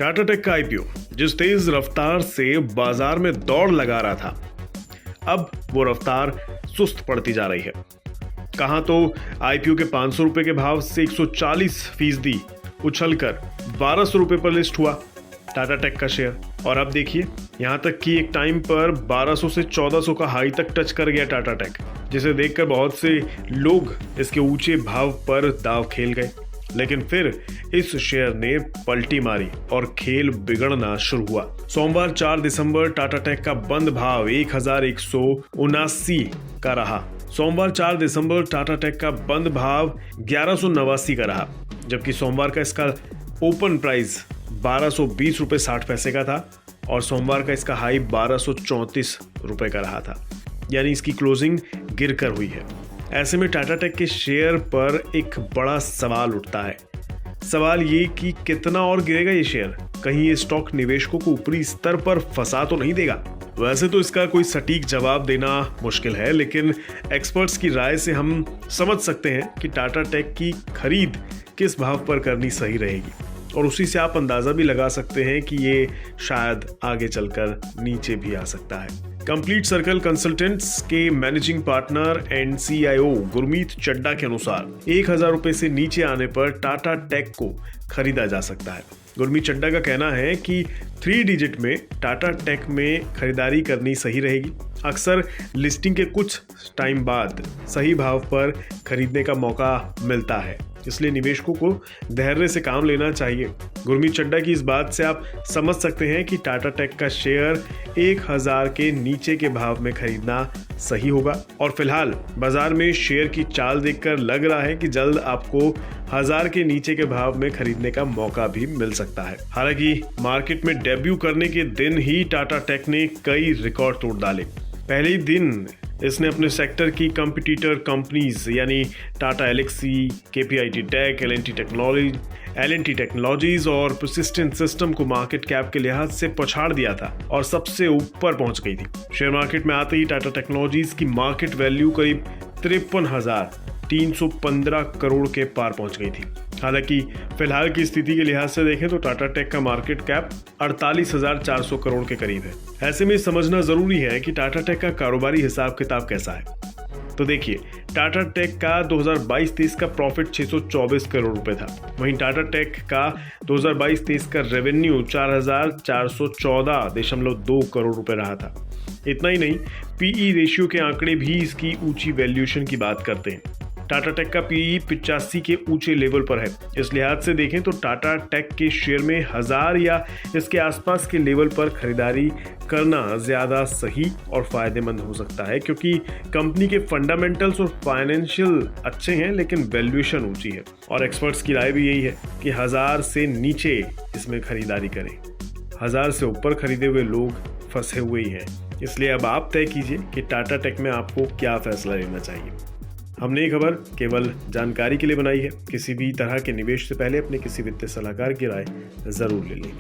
Tata take का IPO जिस तेज रफ्तार से बाजार में दौड़ लगा रहा था, अब वो रफ्तार सुस्त पड़ती जा रही है। कहां तो आईपीओ के 500 रुपए के भाव से 140% उछलकर 1200 रुपए पर लिस्ट हुआ टाटा टेक का शेयर। और अब देखिए, यहां तक कि एक टाइम पर 1200 से 1400 का हाई तक टच कर गया टाटा टेक, जिसे देखकर बहुत से लोग इसके ऊंचे भाव पर दांव खेल गए। लेकिन फिर इस शेयर ने पलटी मारी और खेल बिगड़ना शुरू हुआ। सोमवार 4 दिसंबर टाटा टेक का बंद भाव 1179 का रहा। सोमवार 4 दिसंबर टाटा टेक का बंद भाव 1189 का रहा, जबकि सोमवार का इसका ओपन प्राइस 1220 रुपए 60 पैसे का था और सोमवार का इसका हाई 1234 रुपए का रहा था, यानी इसकी क्लोजिंग गिरकर हुई है। ऐसे में टाटा टेक के शेयर पर एक बड़ा सवाल उठता है। सवाल ये कि कितना और गिरेगा ये शेयर? कहीं ये स्टॉक निवेशकों को ऊपरी स्तर पर फंसा तो नहीं देगा? वैसे तो इसका कोई सटीक जवाब देना मुश्किल है, लेकिन एक्सपर्ट्स की राय से हम समझ सकते हैं कि टाटा टेक की खरीद किस भाव पर करनी सही रहेगी, और उसी से आप अंदाजा भी लगा सकते हैं कि ये शायद आगे चलकर नीचे भी आ सकता है। कंप्लीट सर्कल कंसल्टेंट्स के managing partner and CEO Gurmeet Chadha के अनुसार 1000 रुपए से नीचे आने पर टाटा टेक को खरीदा जा सकता है। गुरमीत चड्डा का कहना है कि 3 डिजिट में टाटा टेक में खरीदारी करनी सही रहेगी। अक्सर लिस्टिंग के कुछ टाइम बाद सही भाव पर खरीदने का मौका मिलता है, इसलिए निवेशकों को धैर्य से काम लेना चाहिए। गुरमीत चड्डा की इस बात से आप समझ सकते हैं कि टाटा टेक का शेयर 1000 के नीचे के भाव में खरीदना सही होगा। और फिलहाल बाजार में शेयर की चाल देखकर लग रहा है कि जल्द आपको 1000 के नीचे के भाव में खरीदने का मौका भी मिल सकता है। हालांकि मार्केट में डेब्यू करने के दिन ही टाटा टेक ने कई रिकॉर्ड तोड़ डाले। पहले ही दिन इसने अपने सेक्टर की कंपटीटर कंपनीज यानी Tata Elxsi, KPIT Tech, L and T Technologies और परसिस्टेंट सिस्टम को मार्केट कैप के लिहाज से पछाड़ दिया था और सबसे ऊपर पहुंच गई थी। शेयर मार्केट में आते ही टाटा टेक्नोलॉजीज की मार्केट वैल्यू करीब 53,315 करोड़ के पार पहुंच गई थी। हालांकि फिलहाल की स्थिति के लिहाज से देखें तो टाटा टेक का मार्केट कैप 48,400 करोड़ के करीब है। ऐसे में समझना जरूरी है कि टाटा टेक का कारोबारी हिसाब किताब कैसा है। तो देखिए, टाटा टेक का 2022-23 का प्रॉफिट 624 करोड़ रुपए था। वहीं टाटा टेक का 2022-23 का रेवेन्यू 4,414.2 करोड़ रुपए रहा था। इतना ही नहीं, पीई रेशियो के आंकड़े भी इसकी ऊंची वैल्यूएशन की बात करते हैं। टाटा टेक का पीई 85 के ऊंचे लेवल पर है। इस लिहाज से देखें तो टाटा टेक के शेयर में 1000 या इसके आसपास के लेवल पर खरीदारी करना ज्यादा सही और फायदेमंद हो सकता है, क्योंकि कंपनी के फंडामेंटल्स और फाइनेंशियल अच्छे हैं लेकिन वैल्यूएशन ऊंची है। और एक्सपर्ट्स की राय भी यही है कि 1000 से नीचे इसमें खरीदारी करें। 1000 से ऊपर खरीदे हुए लोग फंसे हुए ही हैं। इसलिए अब आप तय कीजिए कि टाटा टेक में आपको क्या फैसला लेना चाहिए। हमने ये खबर केवल जानकारी के लिए बनाई है। किसी भी तरह के निवेश से पहले अपने किसी वित्तीय सलाहकार की राय जरूर ले लें।